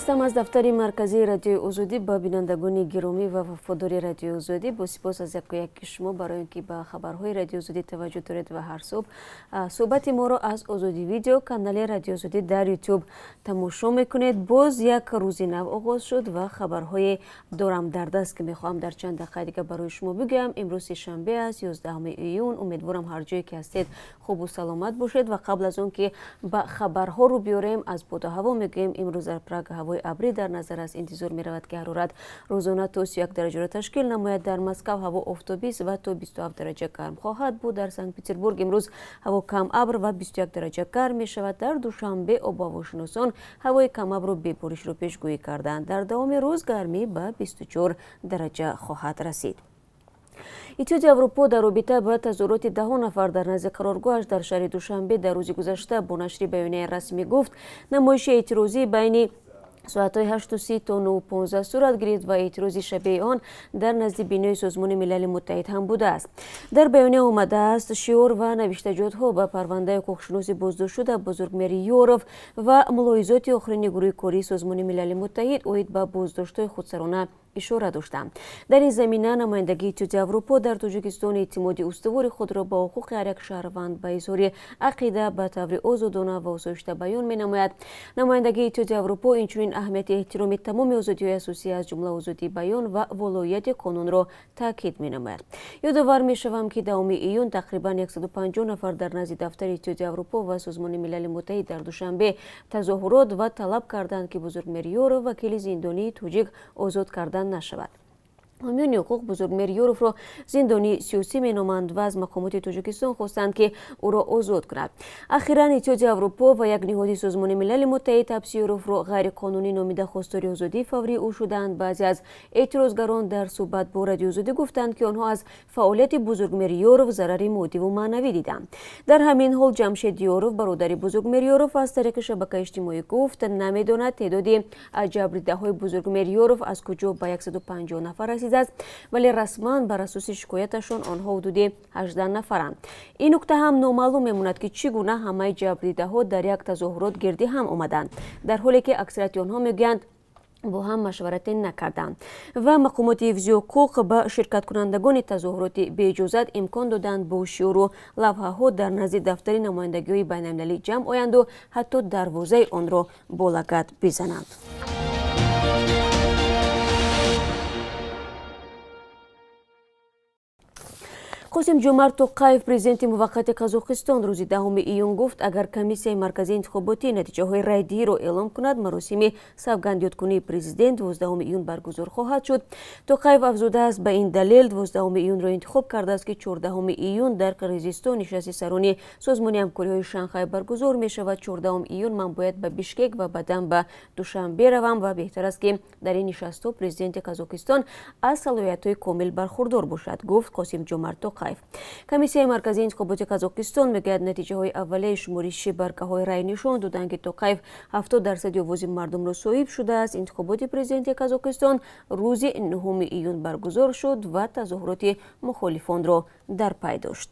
هستم از دفتر مرکزی رادیو آزادی. با بینندگان گرامی و وفادار رادیو آزادی با سپاس از یک شما برای اینکه به خبرهای رادیو آزادی توجه دارید و هر صبح صحبت ما را از آزادی ویدیو کانال رادیو آزادی در یوتیوب تماشا میکنید. باز یک روز نو آغاز شد و خبرهای دارم در دست که میخوام در چند دقیقه دیگه برای شما بگم. امروز شنبه است 11 ایون. امیدوارم هر جایی که هستید خوب و سلامت باشید. و قبل از اون که با خبرها رو بیاریم از بود هوا میگیم امروز در پراگ هوای ابری در نظر است. انتظار می رود که حرارت روزانه تا 31 درجه را تشکیل نماید. در مسکو هوا آفتابی است و تا 27 درجه گرم خواهد بود. در سنت پترزبورگ امروز هوا کم ابر و 21 درجه گرم می شود. در دوشنبه آب و هواشناسان هوای کم ابر و ببارش را پیشگویی کردند. در دوام روز گرمی به 24 درجه خواهد رسید. اتحادیه اروپا در رابطه با تظاهرات 10 نفر در نزد قرارگاهش در شهر دوشنبه در روز گذشته با نشر بیانیه رسمی گفت نمایش اعتراضی بین ساعت‌های 8:30 تا 9:15 صورت گرفت و اعتراضی شبیه آن در نزد بینای سازمان ملل متحد هم بوده است. در بیانیه آمده است شعار و نوشتجات‌ها به پرونده حقوق‌شناس بازداشت شده بزرگمهر یوروف و ملاحظات آخرین گروه کاری سازمان ملل متحد اوید به بازداشت‌های خودسرانه اشاره داشتند. در این زمینه نمایندگی اتحادیه اروپا در تاجیکستان اعتماد استوار خود را با حقوق هر یک شهروند به اظهار عقیده به طور آزادانه و آسایشته بیان می‌نماید. نمایندگی اتحادیه اروپا اینچنین اهمیت احترام تمام آزادی‌های اساسی از جمله آزادی بیان و ولایت قانون را تاکید می‌نماید. یادآور می‌شوم که 10 ایون تقریبا 150 نفر در نزد دفتر اتحادیه اروپا و سازمان ملل متحد در دوشنبه تظاهرات و طلب کردند که بزرگمهر یوروف وکیل زندانی تاجیک آزاد کردن نشود. حامیان حقوق بزرگمهر یوروف را زندانی سیاسی مینامند و از مقامات تاجیکستان خواستند که او را آزاد کند. اخیراً اتحادیه اروپا و یک نهاد سازمان ملل متحد حبس یوروف را غیر قانونی نامیده خواستار آزادی فوری او شدند. بعضی از اعتراضگران در صحبت با رادیو آزادی گفتند که آنها از فعالیت بزرگمهر یوروف ضرر مادی و معنوی دیدند. در همین حال جمشید یوروف برادر بزرگمهر یوروف از طریق شبکه اجتماعی گفت نمیداند تعداد جبریده‌های بزرگمهر یوروف از کجا به 150 نفر است، ولی رسما بر اساس شکایتشان آنها حدود 18 نفرند. این نکته هم نامعلوم میماند که چگونه همه جبریده‌ها در یک تظاهرات گردی هم آمدند، در حالی که اکثریت آنها میگویند با هم مشورت نکردند. و مقامات حفظی حقوق به شرکت کنندگان تظاهرات به اجازت امکان دادند با شعار و لوحه‌ها در نزد دفتر نمایندگی بین‌المللی جمع آیند و حتی دروازه آن را با لگد بزنند. قاسم جمعرت توقیف پرزیدنت موقت قزاقستان روز 10 ایون گفت اگر کمیسیای مرکزی انتخاباتی نتیجه های رای دهی را اعلام کند مراسم سوگند یادکنی پرزیدنت 12 ایون برگزار خواهد شد. توقیف افزوده است به این دلیل 12 ایون را انتخاب کرده است که 14 ایون در قرقیزستان نشست سرانی سازمان همکاری های شانگهای برگزار می شود. 14 ایون من باید به بیشکک و بعداً به دوشنبه روم و بهتر است که در این نشست پرزیدنت قزاقستان از صلاحیت‌های کامل برخوردار باشد، گفت قاسم جمعرت توقیف. کمیسیای مرکزی انتخابات قزاقستان میگوید نتیجه های اولیه شمارش برگه های رای نشان دادند که توقیف 70% آواز مردم را صاحب شده است. انتخابات پرزیدنت قزاقستان روز 9 ایون برگزار شد و تظاهرات مخالفان را در پی داشت.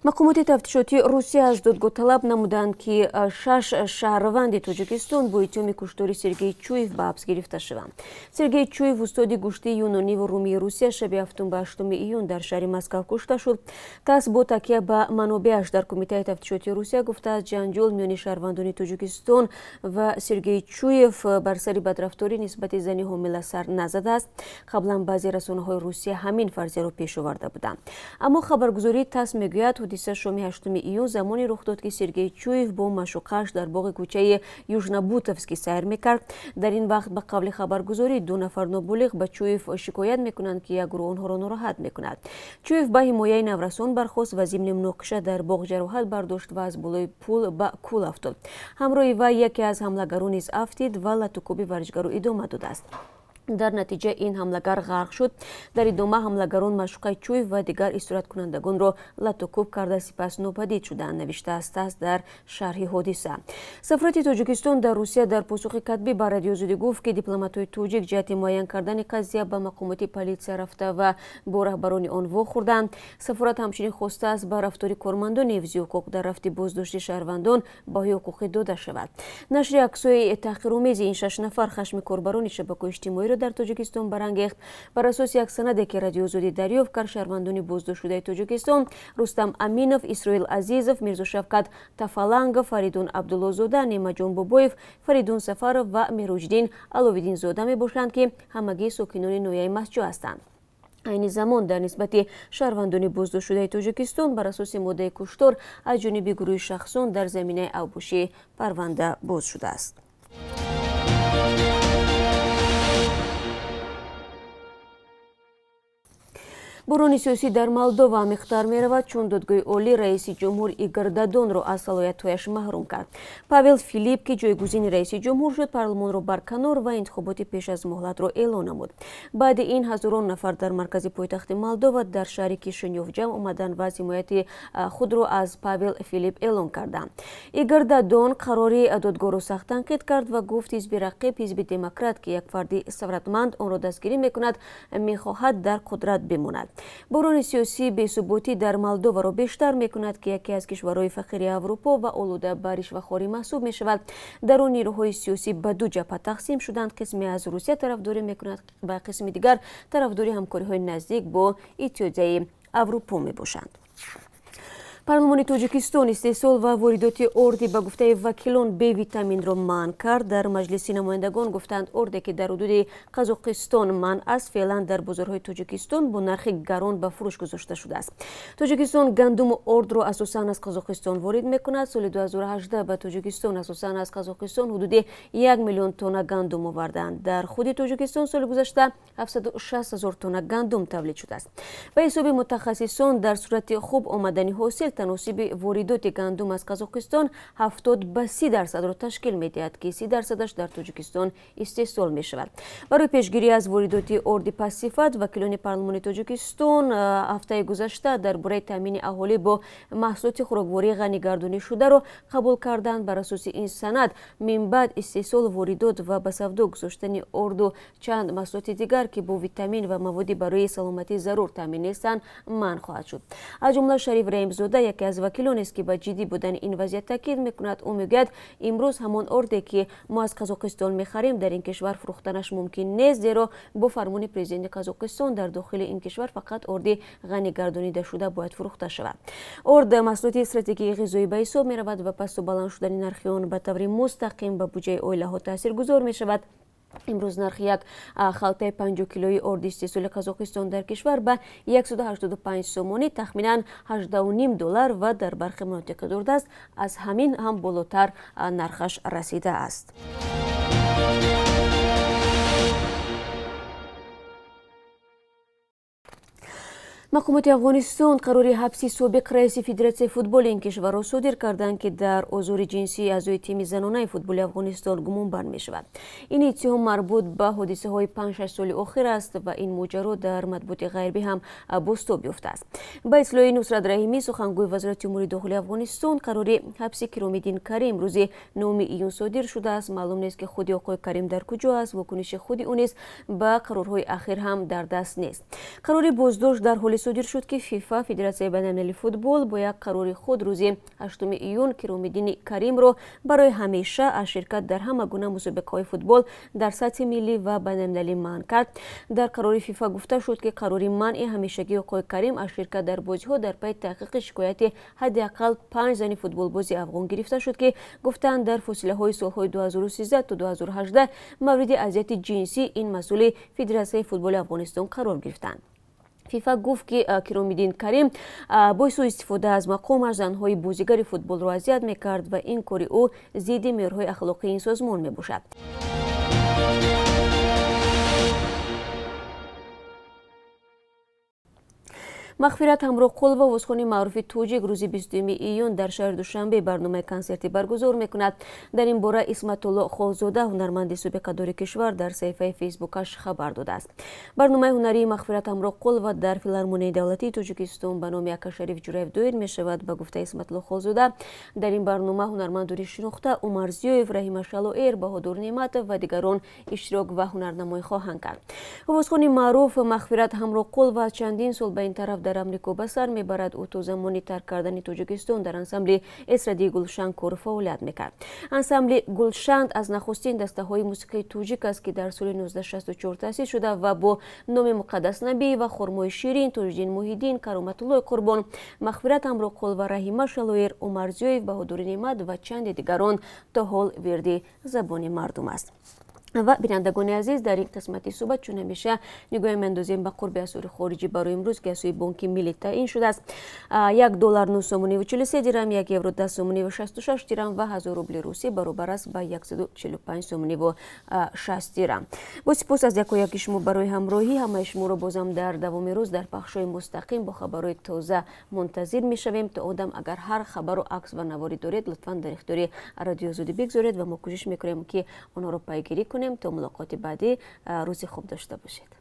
مقامات تفتیشاتی روسیه از دادگاه طلب نمودند که 6 شهروند تاجیکستان با اتهام کشتار سرگئی چویف به حبس گرفته شوند. سرگئی چویف استاد گشته یونانی و رومی روسیه شب 7 به 8 ایون در شهر مسکو کشته شد. تاس با تکیه به منابعش در کمیته تفتیشاتی روسیه گفته است جنجال میان شهروندان تاجیکستان و سرگئی چویف بر سر بدرفتاری نسبت زنی حامله سر نزده است. قبلا بعضی رسانه‌های روسیه همین فرضیه را پیش آورده بودند. اما خبرگزاری تاس میگوید حادثه شام 8 ایون زمانی رخ داد که سرگئی چویف با مشوقش در باغ کوچه یوژنابوتوفسکی سیر میکرد. در این وقت به قبل خبرگزاری 2 نفر نابالغ به چویف شکایت میکنند که یک گروه آنها را ناراحت میکند. چویف به حمایه نورسان برخاست و ضمن مناقشه در باغ جراحت برداشت و از بالای پول به کول افتاد. همراه و یکی از حمله‌گران نیز افتید و لطوکوبی ورزشگرو ادامه داده است. در نتیجه این حملگر غرق شد. در ادامه حملگران مشوقه چوب و دیگر استراحت کنندگان را لط و کوب کرده سپس ناپدید شدند، نوشته است در شرح حادثه. سفارت تاجیکستان در روسیه در پاسخ کتبی به رادیو آزادی گفت که دیپلمات‌های تاجیک جهت معین کردن قضیه به مقامات پلیس رفته و با رهبران آن واخوردند. سفارت همچنین خواسته است به رفتار کارمندان حفظی حقوق در رفت بازداشت شهروندان باهای حقوقی داده شود. نشر عکس‌های تحقیرآمیز این 6 نفر خشم کاربران شبکه‌های اجتماعی را در تاجیکستان برانگیخت. بر اساس یک سند که رادیو آزادی دریافت کرد، شهروندان بازداشت شده تاجیکستان رستم امینов، اسرائیل عزیزов، میرزا شفقت تفالنگov، فریدون عبدالله‌زاده، نیما جان باباєв، فریدون سفرов و میروجدین علویدین زاده می باشند که همگی ساکنان نویه مسجد هستند. این زمان در نسبت شهروندان بازداشت شده تاجیکستان بر اساس ماده کشتار از جانب گروه شخصان در زمینه اوباشی پرونده باز شده است. بحران سیاسی در مولدووا عمیق‌تر می‌رود چون دادگاه عالی رئیس جمهور ایگور دادون را از صلاحیت‌هایش محروم کرد. پاول فیلیپ که جایگزین رئیس جمهور شد، پارلمان را برکنار و انتخابات پیش از مهلت را اعلان نمود. بعد این هزاران نفر در مرکز پایتخت مولدووا در شهر کیشینیوف جمع آمدند و از حمایت خود را از پاول فیلیپ اعلان کردند. ایگور دادون قرار دادگاه را سخت تنقید کرد و گفت حزب رقیب حزب دموکرات که یک فرد ثروتمند آن را دستگیری می‌کند می‌خواهد در قدرت بماند. بحران سیاسی بی‌ثباتی در مولدووا را بیشتر می‌کند که یکی از کشورهای فقیر اروپا و آلوده به رشوه‌خواری محسوب می‌شود. در آن نیروهای سیاسی به دو جبهه تقسیم شدند، قسمی از روسیه طرفداری می‌کند و قسم دیگر طرفداری همکاری‌های نزدیک با اتحادیه اروپا می‌باشند. پارلمان تاجیکستان استحصال و واردات اردی به گفته وکیلان بی ویتامین را منع کرد. در مجلس نمایندگان گفتند اردی که در حدود قزاقستان منع است فعلا در بازارهای تاجیکستان با نرخ گران به فروش گذاشته شده است. تاجیکستان گندم ارد را اساساً از قزاقستان وارد می‌کند. سال 2018 به تاجیکستان اساساً از قزاقستان حدود 1 میلیون تن گندم آوردند. در خود تاجیکستان سال گذشته 760,000 تن گندم تولید شده است. به حساب متخصصان در صورت خوب آمدنی حاصل تناسب واردات گندم از قزاقستان 70 به 30% را تشکیل می‌دهد که 30% در تاجیکستان استحصال می‌شود. برای پیشگیری از واردات ارد پس‌صفت، وکیلان پارلمان تاجیکستان هفته گذشته درباره تامین اهالی با محصولات خوراکواری غنی‌گردانی شده را قبول کردند. بر اساس این سند من بعد استحصال واردات و به سودا گذاشتن ارد و چند محصولات دیگر که با ویتامین و مواد برای سلامتی ضرور تامین نیستند منع خواهد شد. از جمله شریف رحیم‌زاده یکی از وکیلان است که با جدی بودن این وضعیت تاکید می‌کند. او میگوید امروز همان اردی که ما از قزاقستان می‌خریم در این کشور فروختنش ممکن نیست، زیرا با فرمان پرزیدنت قزاقستان در داخل این کشور فقط ارد غنی گردانیده شده باید فروخته شود. ارد محصولات استراتژیک غذایی به حساب می‌رود و پس بلند شدن نرخ آن به طور مستقیم به بودجه عائله‌ها تاثیرگذار می‌شود. امروز نرخ یک خلطه 50 کیلویی ارد استحصال قزاقستان در کشور به 185 سومانی تخمینا $18.5 و در برخی مناطق دوردست از همین هم بالاتر نرخش رسیده است. مقامات افغانستان قرار حبس سابق رئیس فدراسیون فوتبال این کشور را صادر کردند که در آزار جنسی اعضای تیم زنانه فوتبال افغانستان گمانبر می شود. این اتهام مربوط به حادثه های 5-6 سال اخیر است و این ماجرا در مطبوعات غربی هم بازتاب یافته است. با اطلاع نصرت رحیمی سخنگوی وزارت امور داخلی افغانستان قرار حبس کرام‌الدین کریم روز 9 ایون صادر شده است. معلوم نیست که خود آقای کریم در کجا است. واکنش خود او نیز به قرارهای اخیر هم در دست نیست. قرار بازداشت در حال صادر شد که فیفا فدراسیون بین‌المللی فوتبال با یک قرار خود روز 8 ایون کرام‌الدین کریم را برای همیشه از شرکت در همه گونه مسابقه‌های فوتبال در سطح ملی و بین‌المللی منع کرد. در قرار فیفا گفته شد که قرار منع همیشگی آقای کریم از شرکت در بازی‌ها در پی تحقیق شکایت حداقل 5 زن فوتبال بازی افغان گرفته شد که گفتند در فاصله‌های سال‌های 2013 تا 2018 مورد اذیت جنسی این مسئول فدراسیون فوتبال افغانستان قرار گرفتند. فیفا گفت که کرام‌الدین کریم با سوء استفاده از مقامش زنهای بازیگر فوتبال را اذیت می‌کرد و این کار او ضد معیارهای اخلاقی این سازمان می‌باشد. مغفرت همراه قل و وزخوان معروف توجیک روز 22 ایون در شهر دوشنبه برنامه کنسرتی برگزار میکند. در این باره اسمت الله خالزاده هنرمند سوبقدار کشور در صفحه فیسبوکش خبر داده است. برنامه هنری مغفرت همراه قل و در فیلارمونی دولتی تاجیکستان به نام یک شریف جوریف دایر می شود. به گفته اسمت الله خالزاده در این برنامه هنرمندان شناخته عمر زیویف، رحیم شلوئر، بهادر نعمت و دیگران اشتراک و هنرنمایی خواهند کرد. وزخوان معروف مغفرت همراه قل و چندین سال به این طرف در امریکا به سر میبرد. او تا زمانی ترک کردن تاجیکستان در انسمبل اسردی گلشن کور فعالیت میکرد. انسمبل گلشن از نخستین دسته های موسیقی توجیک است که در سال 1964 تأسیس شده و با نام مقدس نبی و خرمای شیرین، تاجدین محیدین، کرامت الله قربان، مغفرت همراه قل و رحیم شلوئر، عمر زیویف، بهادر نعمت و چند دیگران تا حال ورد زبان مردم است. و بینندگان عزیز، در این قسمتی صحبت چون همیشه نگاه اندازیم به قرب اسعار خارجی برای امروز که از سوی بانک ملی تعیین شده است. $1 9.43 درهم، €1 10.66 درهم و 1000 روبل روسی برابر است به 145.60 درهم. با سپاس از یکایک شما برای همراهی. همه شما را بازم در دوام روز در بخش‌های مستقیم با خبرهای تازه منتظر می‌شویم. تا آدم اگر هر خبر و عکس و نواری دارید لطفاً در اختیار رادیو آزادی بگذارید و ما کوشش می‌کنیم که آنها را پیگیری کنیم. تا ملاقات بعدی روز خوب داشته باشید.